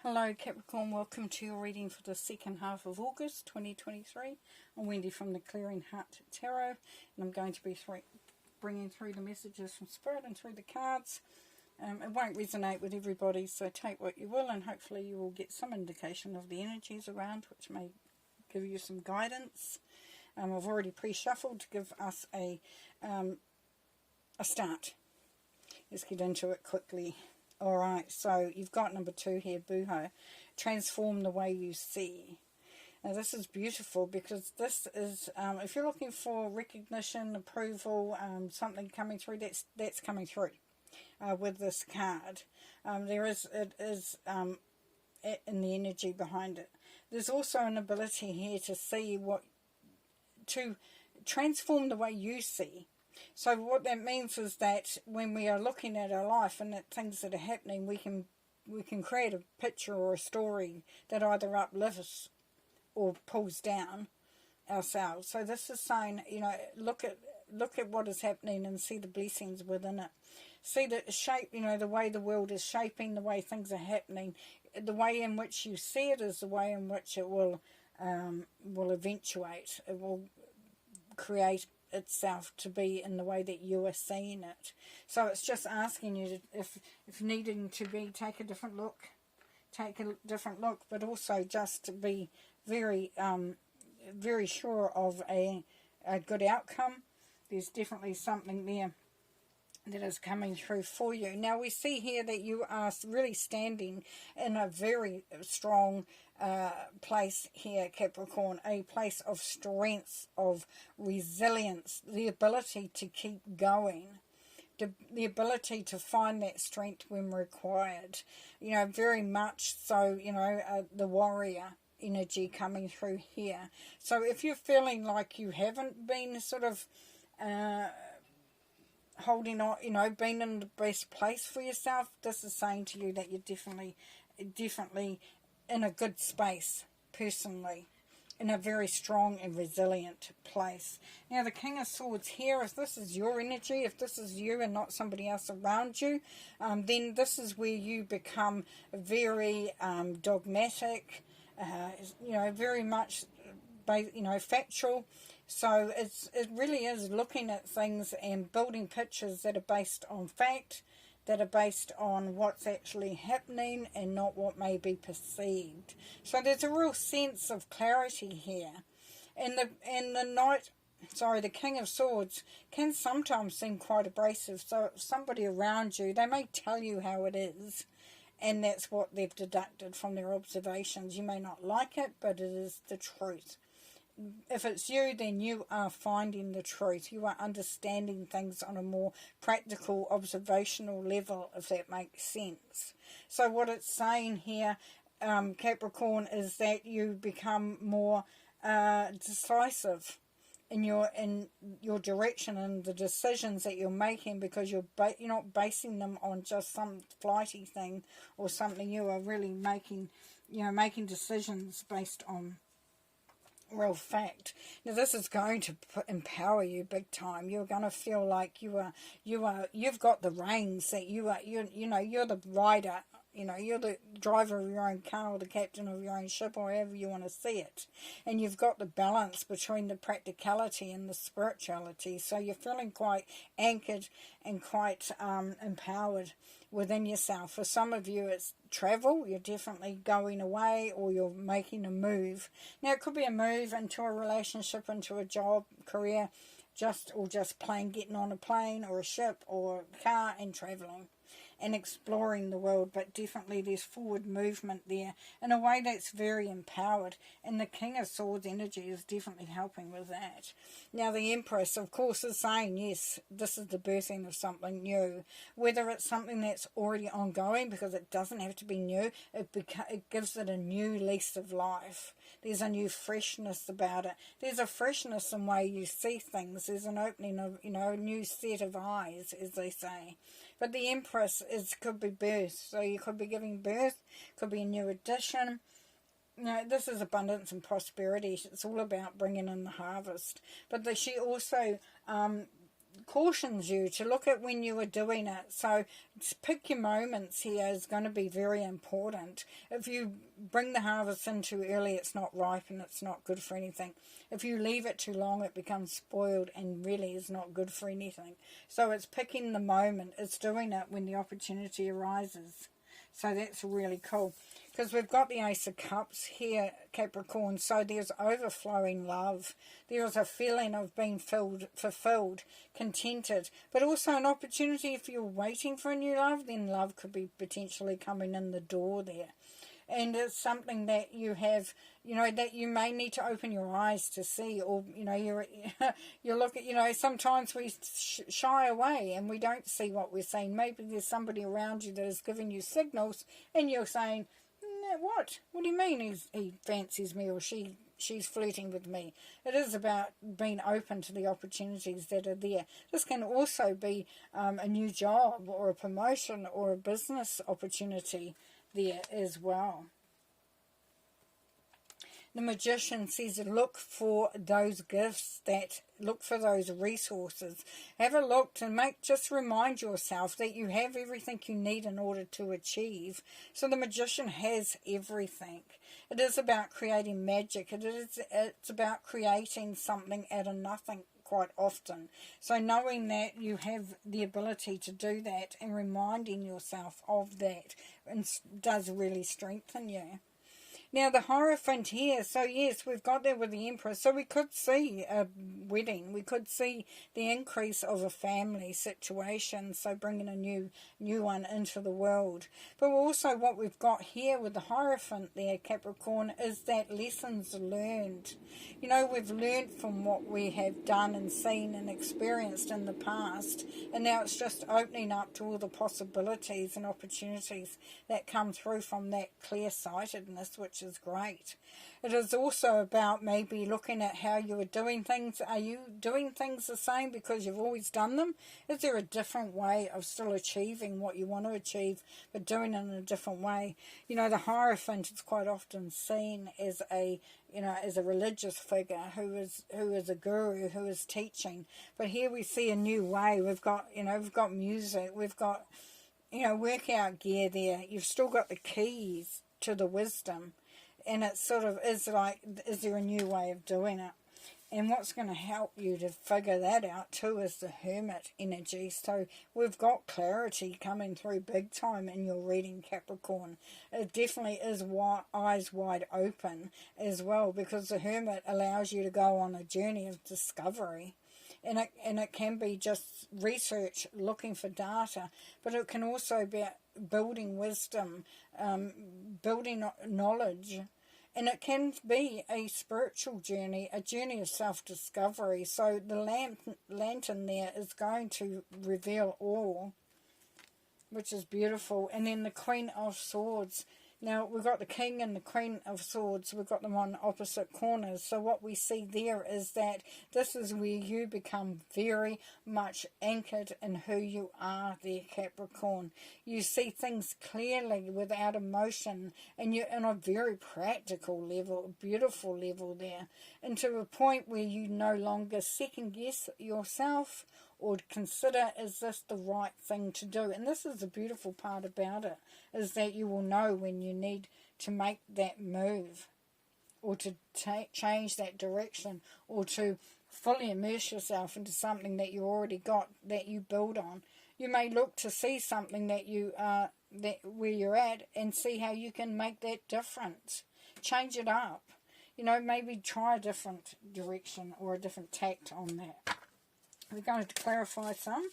Hello Capricorn, welcome to your reading for the second half of August 2023. I'm Wendy from the Clearing Heart Tarot, and I'm going to be bringing through the messages from Spirit and through the cards. It won't resonate with everybody, so take what you will, and hopefully you will get some indication of the energies around, which may give you some guidance. I've already pre-shuffled to give us a start. Let's get into it quickly. Alright, so you've got number 2 here, Booho. Transform the way you see. Now this is beautiful because this is, if you're looking for recognition, approval, something coming through, that's coming through with this card. It is in the energy behind it. There's also an ability here to see to transform the way you see. So what that means is that when we are looking at our life and at things that are happening, we can create a picture or a story that either uplifts or pulls down ourselves. So this is saying, look at what is happening and see the blessings within it. See the shape, the way the world is shaping, the way things are happening. The way in which you see it is the way in which it will eventuate. It will create itself to be in the way that you are seeing it. So it's just asking you to, if needing to be, take a different look, but also just to be very very sure of a good outcome. There's definitely something there that is coming through for you. Now we see here that you are really standing in a very strong place here, Capricorn, a place of strength, of resilience, the ability to keep going, the ability to find that strength when required, very much so, the warrior energy coming through here. So if you're feeling like you haven't been sort of holding on, being in the best place for yourself, this is saying to you that you're definitely in a good space, personally, in a very strong and resilient place. Now the King of Swords here, if this is your energy, if this is you and not somebody else around you, then this is where you become very dogmatic, very much factual. So it really is looking at things and building pictures that are based on fact, that are based on what's actually happening and not what may be perceived. So there's a real sense of clarity here. And the King of Swords can sometimes seem quite abrasive. So if somebody around you, they may tell you how it is, and that's what they've deducted from their observations. You may not like it, but it is the truth. If it's you, then you are finding the truth. You are understanding things on a more practical, observational level, if that makes sense. So what it's saying here, Capricorn, is that you become more decisive in your direction and the decisions that you're making, because you're not basing them on just some flighty thing or something. You are really making decisions based on real fact. Now this is going to empower you big time. You're going to feel like you've got the reins, that you're the rider, you're the driver of your own car or the captain of your own ship, or however you want to see it. And you've got the balance between the practicality and the spirituality. So you're feeling quite anchored and quite empowered within yourself. For some of you it's travel, you're definitely going away, or you're making a move. Now it could be a move into a relationship, into a job, career, just getting on a plane or a ship or a car and traveling and exploring the world. But definitely there's forward movement there in a way that's very empowered, and the King of Swords energy is definitely helping with that. Now the Empress, of course, is saying, yes, this is the birthing of something new, whether it's something that's already ongoing, because it doesn't have to be new, it gives it a new lease of life. There's a new freshness about it. There's a freshness in the way you see things. There's an opening of, a new set of eyes, as they say. But the Empress could be birth. So you could be giving birth, could be a new addition. This is abundance and prosperity. It's all about bringing in the harvest. But she also cautions you to look at when you are doing it. So pick your moments here is going to be very important. If you bring the harvest in too early, it's not ripe and it's not good for anything. If you leave it too long, it becomes spoiled and really is not good for anything. So it's picking the moment. It's doing it when the opportunity arises. So that's really cool. Because we've got the Ace of Cups here, Capricorn. So there's overflowing love. There's a feeling of being fulfilled, contented. But also an opportunity if you're waiting for a new love, then love could be potentially coming in the door there. And it's something that you have, you know, that you may need to open your eyes to see. Or, you know, you look at, you know, sometimes we shy away and we don't see what we're seeing. Maybe there's somebody around you that is giving you signals and you're saying, what? What do you mean he fancies me or she's flirting with me? It is about being open to the opportunities that are there. This can also be a new job or a promotion or a business opportunity there as well. The Magician says look for those gifts, look for those resources. Have a look to just remind yourself that you have everything you need in order to achieve. So the Magician has everything. It is about creating magic. It's about creating something out of nothing quite often. So knowing that you have the ability to do that and reminding yourself of that does really strengthen you. Now, the Hierophant here, so yes, we've got there with the Empress. So we could see a wedding. We could see the increase of a family situation, so bringing a new one into the world. But also what we've got here with the Hierophant there, Capricorn, is that lessons learned. You know, we've learned from what we have done and seen and experienced in the past, and now it's just opening up to all the possibilities and opportunities that come through from that clear-sightedness, which is great. It is also about maybe looking at how you are doing things. Are you doing things the same because you've always done them? Is there a different way of still achieving what you want to achieve, but doing it in a different way? You know, the Hierophant is quite often seen as a religious figure who is a guru, who is teaching. But here we see a new way. We've got music, we've got, workout gear there. You've still got the keys to the wisdom. And it sort of is like, is there a new way of doing it? And what's going to help you to figure that out too is the Hermit energy. So we've got clarity coming through big time in your reading, Capricorn. It definitely is eyes wide open as well, because the Hermit allows you to go on a journey of discovery. And it can be just research, looking for data, but it can also be building wisdom, building knowledge, and it can be a spiritual journey, a journey of self-discovery. So the lantern there is going to reveal all, which is beautiful. And then the Queen of Swords. Now, we've got the King and the Queen of Swords. We've got them on opposite corners. So what we see there is that this is where you become very much anchored in who you are there, Capricorn. You see things clearly without emotion, and you're on a very practical level, a beautiful level there, and to a point where you no longer second-guess yourself or consider, is this the right thing to do? And this is the beautiful part about it, is that you will know when you need to make that move, or to change that direction, or to fully immerse yourself into something that you already got, that you build on. You may look to see something that where you're at, and see how you can make that difference. Change it up. Maybe try a different direction or a different tact on that. We're going to clarify some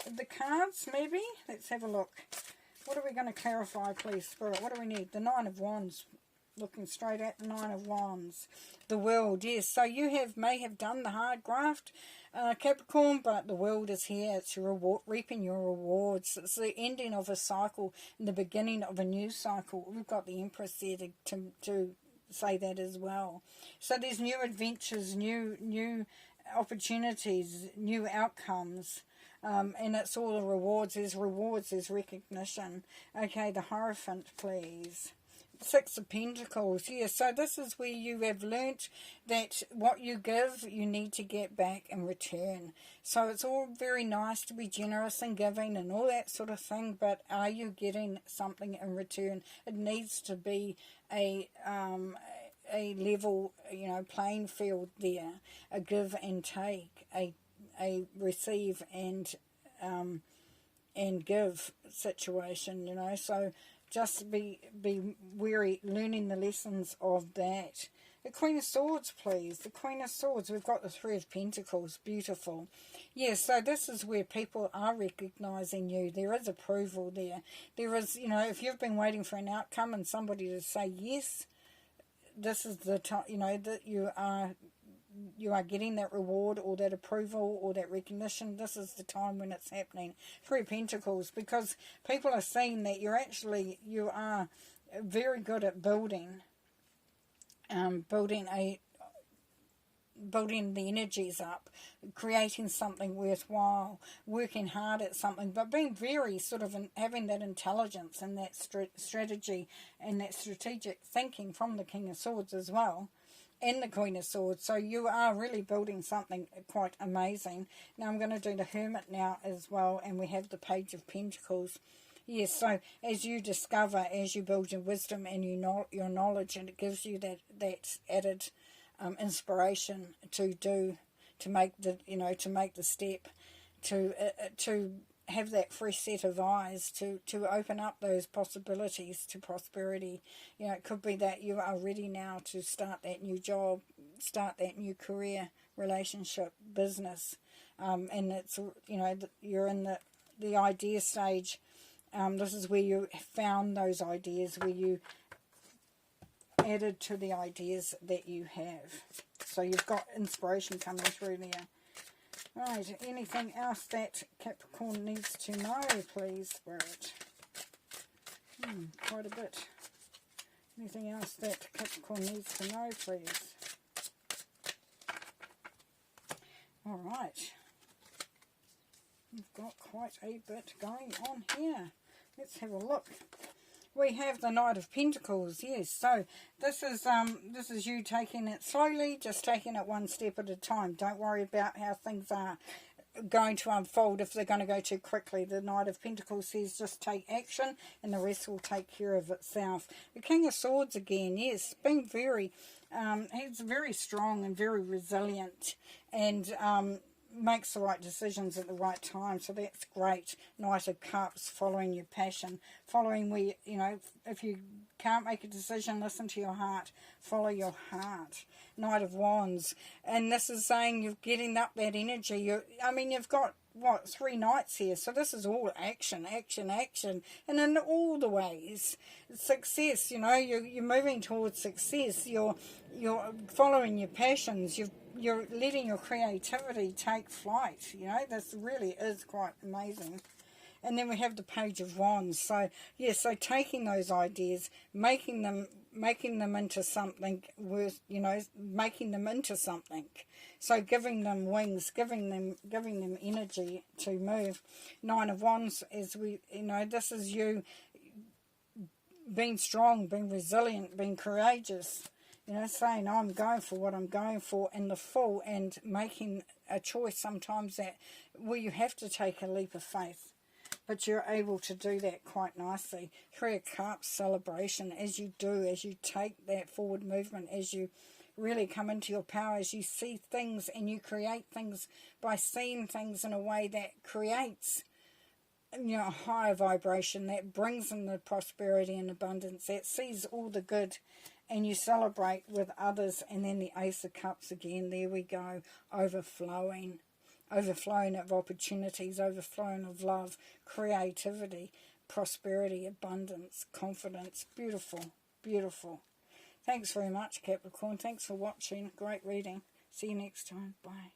of the cards, maybe. Let's have a look. What are we going to clarify, please, Spirit? What do we need? The Nine of Wands. Looking straight at the Nine of Wands. The World, yes. So you may have done the hard graft, Capricorn, but the world is here. It's your reaping your rewards. It's the ending of a cycle and the beginning of a new cycle. We've got the Empress there to say that as well. So there's new adventures, new opportunities, new outcomes, and it's all the rewards, there's recognition. Okay, the Hierophant, please. Six of Pentacles. Yeah, so this is where you have learnt that what you give, you need to get back in return. So it's all very nice to be generous and giving and all that sort of thing, but are you getting something in return? It needs to be a level, playing field there, a give and take, a receive and give situation, so just be wary, learning the lessons of that. The Queen of Swords, please. The Queen of Swords. We've got the Three of Pentacles. Beautiful. Yeah, so this is where people are recognising you. There is approval there. There is, if you've been waiting for an outcome and somebody to say yes, this is the time, that you are getting that reward or that approval or that recognition. This is the time when it's happening. Three of Pentacles, because people are seeing that you are very good at building the energies up, creating something worthwhile, working hard at something, but being very sort of having that intelligence and that strategy and that strategic thinking from the King of Swords as well, and the Queen of Swords. So you are really building something quite amazing. Now I'm going to do the Hermit now as well, and we have the Page of Pentacles. Yes, so as you discover, as you build your wisdom and your knowledge, and it gives you that added inspiration to make the step, to have that fresh set of eyes, to open up those possibilities to prosperity. It could be that you are ready now to start that new job, start that new career, relationship, business, and it's you're in the idea stage. This is where you found those ideas, where you added to the ideas that you have. So you've got inspiration coming through there. Right, anything else that Capricorn needs to know, please, Spirit? Quite a bit. Anything else that Capricorn needs to know, please? All right. We've got quite a bit going on here. Let's have a look. We have the Knight of Pentacles, yes. So this is you taking it slowly, just taking it one step at a time. Don't worry about how things are going to unfold if they're going to go too quickly. The Knight of Pentacles says just take action and the rest will take care of itself. The King of Swords again, yes, being he's very strong and very resilient, and makes the right decisions at the right time, so that's great. Knight of Cups, following your passion, following where, if you can't make a decision, listen to your heart, follow your heart. Knight of Wands, and this is saying you're getting up that energy. You've got, what, 3 knights here, so this is all action, action, action, and in all the ways. Success, you're moving towards success, you're following your passions, you're letting your creativity take flight. This really is quite amazing. And then we have the Page of Wands. So so taking those ideas, making them into something worth, making them into something. So giving them wings, giving them energy to move. 9 of Wands is this is you being strong, being resilient, being courageous. Saying I'm going for what I'm going for in the full, and making a choice sometimes where you have to take a leap of faith. But you're able to do that quite nicely. 3 of Cups, celebration, as you take that forward movement, as you really come into your power, as you see things and you create things by seeing things in a way that creates a higher vibration, that brings in the prosperity and abundance, that sees all the good, and you celebrate with others. And then the Ace of Cups again, there we go, overflowing of opportunities, overflowing of love, creativity, prosperity, abundance, confidence. Beautiful, beautiful. Thanks very much, Capricorn. Thanks for watching. Great reading. See you next time. Bye.